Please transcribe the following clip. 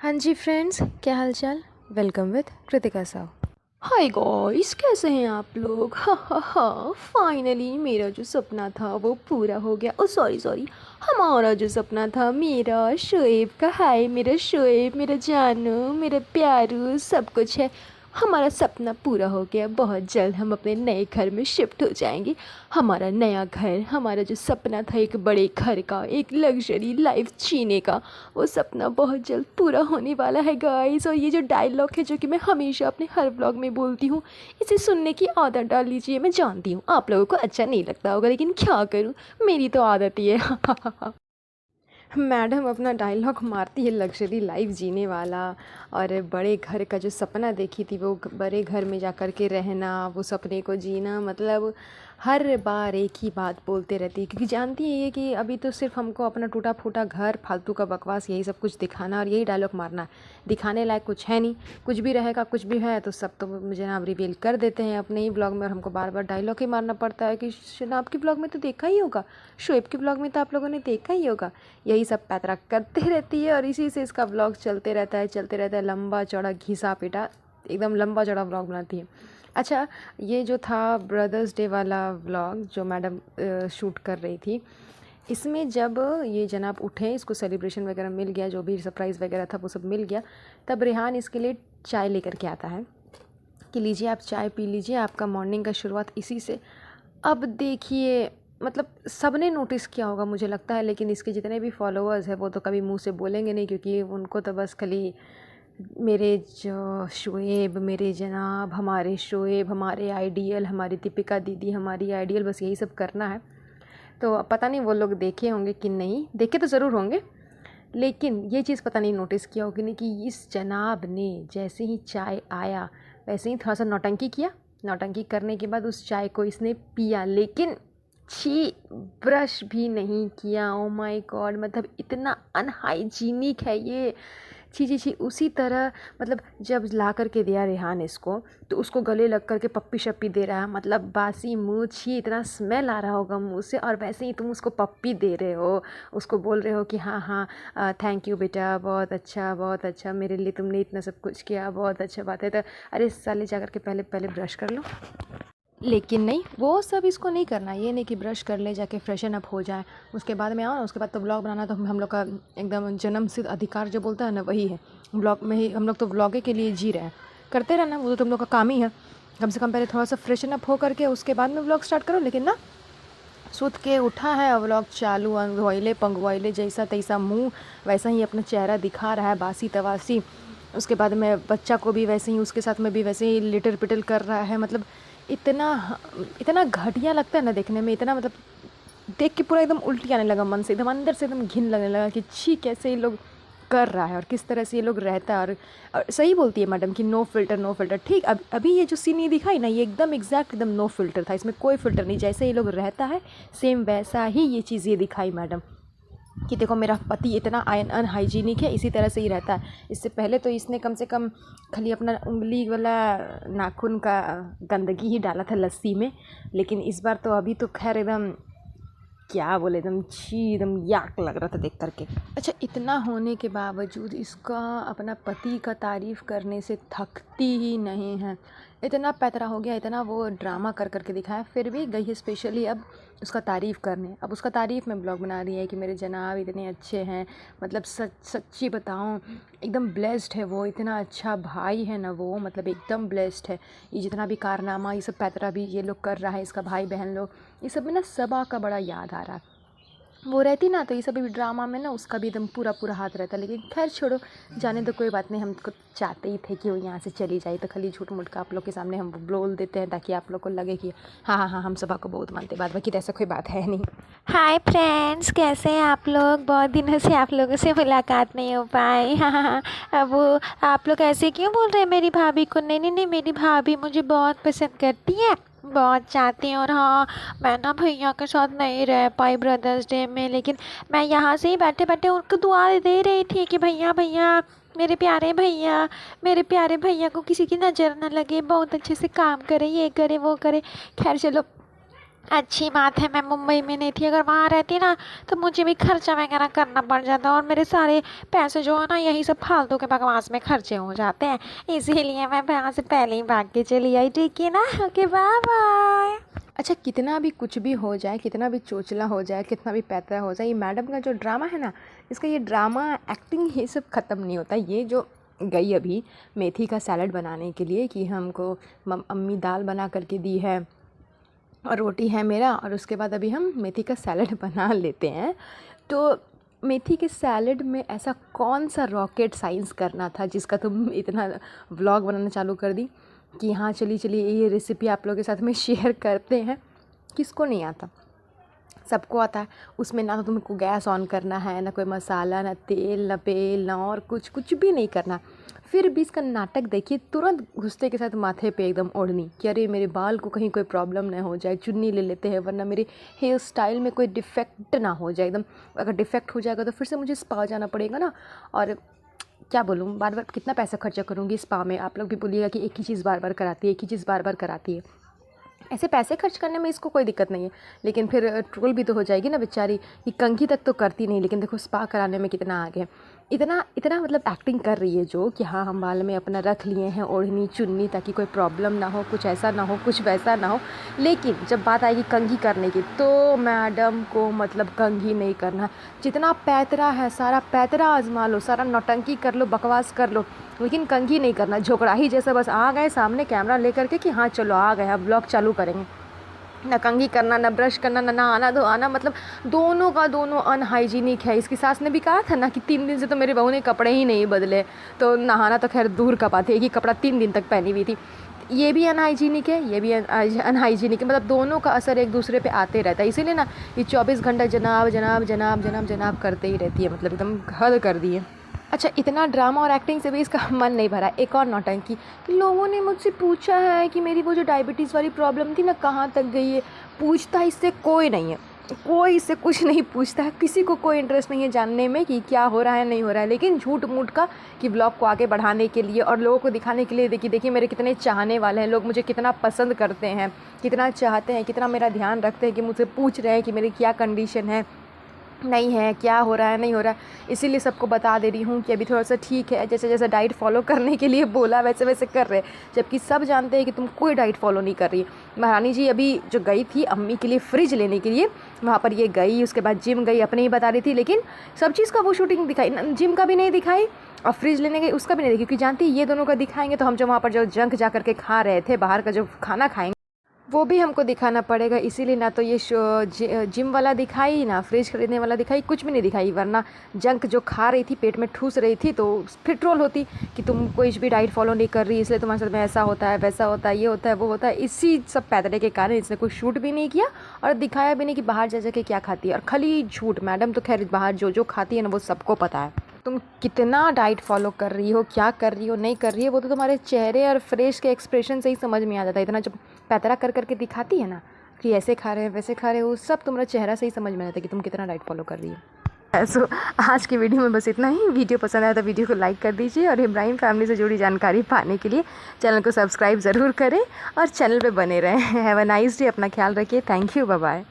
हाँ जी फ्रेंड्स, क्या हाल चाल। Welcome with Kritika Sao. Hi guys, कैसे हैं आप लोग? हा हा हा, फाइनली मेरा जो सपना था वो पूरा हो गया। ओ सॉरी सॉरी, हमारा जो सपना था, मेरा शोएब का। हाय मेरा शोएब, मेरा जानू, मेरा प्यारू, सब कुछ है। हमारा सपना पूरा हो गया। बहुत जल्द हम अपने नए घर में शिफ्ट हो जाएंगे। हमारा नया घर, हमारा जो सपना था एक बड़े घर का, एक लग्जरी लाइफ जीने का, वो सपना बहुत जल्द पूरा होने वाला है गाइस। और ये जो डायलॉग है जो कि मैं हमेशा अपने हर व्लॉग में बोलती हूँ, इसे सुनने की आदत डाल लीजिए। मैं जानती हूँ आप लोगों को अच्छा नहीं लगता होगा, लेकिन क्या करूँ, मेरी तो आदत ही है। मैडम अपना डायलॉग मारती है लग्जरी लाइफ जीने वाला। और बड़े घर का जो सपना देखी थी, वो बड़े घर में जा कर के रहना, वो सपने को जीना, मतलब हर बार एक ही बात बोलते रहती है, क्योंकि जानती है ये कि अभी तो सिर्फ हमको अपना टूटा फूटा घर, फालतू का बकवास, यही सब कुछ दिखाना और यही डायलॉग मारना है। दिखाने लायक कुछ है नहीं। कुछ भी रहेगा, कुछ भी है तो सब तो जनाब रिवील कर देते हैं अपने ही ब्लॉग में, और हमको बार बार डायलॉग ही मारना पड़ता है कि जनाब के ब्लॉग में तो देखा ही होगा, शोएब के ब्लॉग में तो आप लोगों ने देखा ही होगा। यही सब पैतरा करते रहती है और इसी से इसका ब्लॉग चलते रहता है, चलते रहता है। लंबा चौड़ा घिसा पिटा एकदम लंबा चौड़ा ब्लॉग बनाती है। अच्छा, ये जो था ब्रदर्स डे वाला व्लॉग जो मैडम शूट कर रही थी, इसमें जब ये जनाब उठे, इसको सेलिब्रेशन वगैरह मिल गया, जो भी सरप्राइज़ वगैरह था वो सब मिल गया, तब रेहान इसके लिए चाय लेकर के आता है कि लीजिए आप चाय पी लीजिए, आपका मॉर्निंग का शुरुआत इसी से। अब देखिए, मतलब सबने नोटिस किया होगा मुझे लगता है, लेकिन इसके जितने भी फॉलोअर्स हैं वो तो कभी मुंह से बोलेंगे नहीं, क्योंकि उनको तो बस खाली मेरे जो शोएब, मेरे जनाब, हमारे शोएब, हमारे आइडियल, हमारी दीपिका दीदी हमारी आइडियल, बस यही सब करना है। तो अब पता नहीं वो लोग देखे होंगे कि नहीं, देखे तो ज़रूर होंगे, लेकिन ये चीज़ पता नहीं नोटिस किया होगी नहीं कि इस जनाब ने जैसे ही चाय आया वैसे ही थोड़ा सा नौटंकी किया। नौटंकी करने के बाद उस चाय को इसने पिया, लेकिन छी, ब्रश भी नहीं किया। ओ माय गॉड, मतलब इतना अनहाइजीनिक है ये। छी छी छी। उसी तरह मतलब जब ला कर के दिया रेहान इसको, तो उसको गले लग कर के पप्पी शप्पी दे रहा है, मतलब बासी मुँह, छी, इतना स्मेल आ रहा होगा मुँह से, और वैसे ही तुम उसको पप्पी दे रहे हो, उसको बोल रहे हो कि हाँ हाँ थैंक यू बेटा, बहुत अच्छा, मेरे लिए तुमने इतना सब कुछ किया, बहुत अच्छा बात है। तो अरे साले, जा कर के पहले पहले ब्रश कर लो। लेकिन नहीं, वो सब इसको नहीं करना। ये नहीं कि ब्रश कर ले, जाके फ्रेशन अप हो जाए, उसके बाद में आओ ना, उसके बाद तो व्लॉग बनाना तो हम लोग का एकदम जन्म सिद्ध अधिकार जो बोलता है ना, वही है। व्लॉग में ही हम लोग तो व्लॉगे के लिए जी रहे हैं, करते रहना, वो तो तुम लोग का काम ही है। कम से कम पहले थोड़ा सा फ्रेशन अप हो करके उसके बाद में व्लॉग स्टार्ट करो। लेकिन ना, सुत के उठा है और व्लॉग चालू, अंगवाइले पंगवाइले, जैसा तैसा मुँह, वैसा ही अपना चेहरा दिखा रहा है, बासी तवासी। उसके बाद में बच्चा को भी वैसे ही, उसके साथ में भी वैसे ही लिटर पिटर कर रहा है। मतलब इतना इतना घटिया लगता है ना देखने में, इतना मतलब देख के पूरा एकदम उल्टी आने लगा मन से, एकदम अंदर से एकदम घिन लगने लगा कि छी, कैसे ये लोग कर रहा है और किस तरह से ये लोग रहता है। और सही बोलती है मैडम कि नो फ़िल्टर नो फ़िल्टर। ठीक, अब अभी ये जो सीन ये दिखाई ना, ये एकदम एग्जैक्ट एकदम नो फ़िल्टर था, इसमें कोई फ़िल्टर नहीं। जैसे ये लोग रहता है सेम वैसा ही ये चीज़ ये दिखाई मैडम, कि देखो मेरा पति इतना अनहाइजीनिक है, इसी तरह से ही रहता है। इससे पहले तो इसने कम से कम खाली अपना उंगली वाला नाखून का गंदगी ही डाला था लस्सी में, लेकिन इस बार तो अभी तो खैर एकदम क्या बोले, एकदम छी, एकदम याक लग रहा था देख करके। अच्छा, इतना होने के बावजूद इसका अपना पति का तारीफ़ करने से थकती ही नहीं है। इतना पैतरा हो गया, इतना वो ड्रामा कर करके दिखाया, फिर भी गई है स्पेशली अब उसका तारीफ़ करने। अब उसका तारीफ़ में ब्लॉग बना रही है कि मेरे जनाब इतने अच्छे हैं, मतलब सच्ची बताऊँ, एकदम ब्लेस्ड है वो, इतना अच्छा भाई है ना वो, मतलब एकदम ब्लेस्ड है। ये जितना भी कारनामा ये सब पैतरा भी ये लोग कर रहा है, इसका भाई बहन लोग, ये सब में ना सबा का बड़ा याद आ रहा है। वो रहती ना तो ये सभी ड्रामा में ना उसका भी एकदम पूरा पूरा हाथ रहता। लेकिन खैर छोड़ो, जाने तो कोई बात नहीं, हम तो चाहते ही थे कि वो यहाँ से चली जाए, तो खाली झूठ मूठ का आप लोग के सामने हम बोल देते हैं ताकि आप लोग को लगे कि हाँ हाँ हाँ हम सबा को बहुत मानते, बाद बाकी तो ऐसा कोई बात है नहीं। हाय फ्रेंड्स, कैसे हैं आप लोग? बहुत दिनों से आप लोगों से मुलाकात नहीं हो पाई। हाँ हाँ हाँ। अब वो आप लोग ऐसे क्यों बोल रहे हैं मेरी भाभी को? नहीं नहीं नहीं, मेरी भाभी मुझे बहुत पसंद करती है, बहुत चाहती हैं। और हाँ, मैं ना भैया के साथ नहीं रह पाई ब्रदर्स डे में, लेकिन मैं यहाँ से ही बैठे बैठे उनको दुआ दे रही थी कि भैया भैया, मेरे प्यारे भैया, मेरे प्यारे भैया को किसी की नज़र न लगे, बहुत अच्छे से काम करे, ये करे वो करे। खैर चलो, अच्छी बात है मैं मुंबई में नहीं थी, अगर वहाँ रहती ना तो मुझे भी खर्चा वगैरह करना पड़ जाता और मेरे सारे पैसे जो है ना यही सब फालतू के बकवास में खर्चे हो जाते हैं, इसीलिए मैं यहाँ से पहले ही भाग के चली आई। ठीक है ना, ओके बाय बाय। अच्छा, कितना भी कुछ भी हो जाए, कितना भी चोचला हो जाए, कितना भी पैतरा हो जाए, ये मैडम का जो ड्रामा है ना, इसका ये ड्रामा एक्टिंग ये सब ख़त्म नहीं होता। ये जो गई अभी मेथी का सैलड बनाने के लिए कि हमको अम्मी दाल बना करके दी है और रोटी है मेरा, और उसके बाद अभी हम मेथी का सैलड बना लेते हैं। तो मेथी के सैलड में ऐसा कौन सा रॉकेट साइंस करना था जिसका तुम इतना व्लॉग बनाना चालू कर दी कि हाँ चलिए चलिए ये रेसिपी आप लोगों के साथ में शेयर करते हैं। किसको नहीं आता, सबको आता है। उसमें ना तो तुमको गैस ऑन करना है, ना कोई मसाला, ना तेल, ना पेल, ना और कुछ भी नहीं करना। फिर भी इसका नाटक देखिए, तुरंत घुसते के साथ माथे पे एकदम ओढ़नी कि अरे मेरे बाल को कहीं कोई प्रॉब्लम ना हो जाए, चुन्नी ले लेते हैं, वरना मेरे हेयर स्टाइल में कोई डिफेक्ट ना हो जाए। एकदम अगर डिफेक्ट हो जाएगा तो फिर से मुझे स्पा जाना पड़ेगा ना। और क्या बोलूँ, बार बार कितना पैसा खर्चा करूँगी स्पा में। आप लोग भी बोलिएगा कि एक ही चीज़ बार बार कराती है, एक ही चीज़ बार बार कराती है। ऐसे पैसे खर्च करने में इसको कोई दिक्कत नहीं है, लेकिन फिर ट्रोल भी तो हो जाएगी ना बेचारी कि कंघी तक तो करती नहीं, लेकिन देखो स्पा कराने में कितना आगे है। इतना इतना मतलब एक्टिंग कर रही है जो कि हाँ हम बाल में अपना रख लिए हैं ओढ़नी चुन्नी ताकि कोई प्रॉब्लम ना हो, कुछ ऐसा ना हो, कुछ वैसा ना हो। लेकिन जब बात आएगी कंघी करने की तो मैडम को मतलब कंघी नहीं करना। जितना पैतरा है सारा पैतरा आजमा लो, सारा नौटंकी कर लो, बकवास कर लो, लेकिन कंघी नहीं करना। झोकड़ाही जैसा बस आ गए सामने कैमरा लेकर के कि हाँ चलो आ गए, अब ब्लॉग चालू करेंगे। ना कंघी करना, ना ब्रश करना, ना नहाना धोना, मतलब दोनों का दोनों अनहाइजीनिक है। इसकी सास ने भी कहा था ना कि 3 दिन से तो मेरे बहू ने कपड़े ही नहीं बदले, तो नहाना तो खैर दूर का बात है, एक ही कपड़ा 3 दिन तक पहनी हुई थी। ये भी अनहाइजीनिक है, ये भी अनहाइजीनिक है, मतलब दोनों का असर एक दूसरे पे आते रहता है। इसीलिए ना ये 24 घंटा जनाब जनाब जनाब जनाब जनाब करते ही रहती है, मतलब एकदम हद कर दी है। अच्छा, इतना ड्रामा और एक्टिंग से भी इसका मन नहीं भरा। एक और नौटंकी, लोगों ने मुझसे पूछा है कि मेरी वो जो डायबिटीज़ वाली प्रॉब्लम थी ना कहाँ तक गई है। पूछता इससे कोई नहीं है, कोई इससे कुछ नहीं पूछता है, किसी को कोई इंटरेस्ट नहीं है जानने में कि क्या हो रहा है नहीं हो रहा है। लेकिन झूठ मूठ का कि ब्लॉग को आगे बढ़ाने के लिए और लोगों को दिखाने के लिए, देखिए देखिए मेरे कितने चाहने वाले हैं, लोग मुझे कितना पसंद करते हैं, कितना चाहते हैं, कितना मेरा ध्यान रखते हैं, कि मुझसे पूछ रहे हैं कि मेरी क्या कंडीशन है नहीं है, क्या हो रहा है नहीं हो रहा है। इसीलिए सबको बता दे रही हूँ कि अभी थोड़ा सा ठीक है, जैसे जैसे डाइट फॉलो करने के लिए बोला वैसे वैसे कर रहे हैं, जबकि सब जानते हैं कि तुम कोई डाइट फॉलो नहीं कर रही। महारानी जी अभी जो गई थी अम्मी के लिए फ्रिज लेने के लिए, वहाँ पर ये गई, उसके बाद जिम गई, अपने ही बता रही थी, लेकिन सब चीज़ का वो शूटिंग दिखाई, जिम का भी नहीं दिखाई और फ्रिज लेने गई उसका भी नहीं दिखाई, क्योंकि जानती ये दोनों का दिखाएंगे तो हम जो वहाँ पर जो जंक जा करके खा रहे थे, बाहर का जो खाना खाएंगे वो भी हमको दिखाना पड़ेगा। इसीलिए ना तो ये जिम वाला दिखाई, ना फ्रिज खरीदने वाला दिखाई, कुछ भी नहीं दिखाई। वरना जंक जो खा रही थी, पेट में ठूस रही थी, तो फिर ट्रोल होती कि तुम कोई भी डाइट फॉलो नहीं कर रही, इसलिए तुम्हारे साथ में ऐसा होता है वैसा होता है, ये होता है वो होता है। इसी सब पैदले के कारण इसने कोई शूट भी नहीं किया और दिखाया भी नहीं कि बाहर जा जाके क्या खाती है। और खाली झूठ, मैडम तो खैर बाहर जो जो खाती है ना वो सबको पता है। तुम कितना डाइट फॉलो कर रही हो, क्या कर रही हो नहीं कर रही है, वो तो तुम्हारे चेहरे और फेस के एक्सप्रेशन से ही समझ में आ जाता है। इतना जब पैतरा कर करके दिखाती है ना कि ऐसे खा रहे हैं वैसे खा रहे हो, सब तुम्हारा चेहरा से ही समझ में आता है कि तुम कितना डाइट फॉलो कर रही हो। सो आज की वीडियो में बस इतना ही। वीडियो पसंद आया तो वीडियो को लाइक कर दीजिए और इब्राहिम फैमिली से जुड़ी जानकारी पाने के लिए चैनल को सब्सक्राइब ज़रूर करें और चैनल पे बने रहें। हैव अ नाइस डे, अपना ख्याल रखिए। Thank you, bye bye.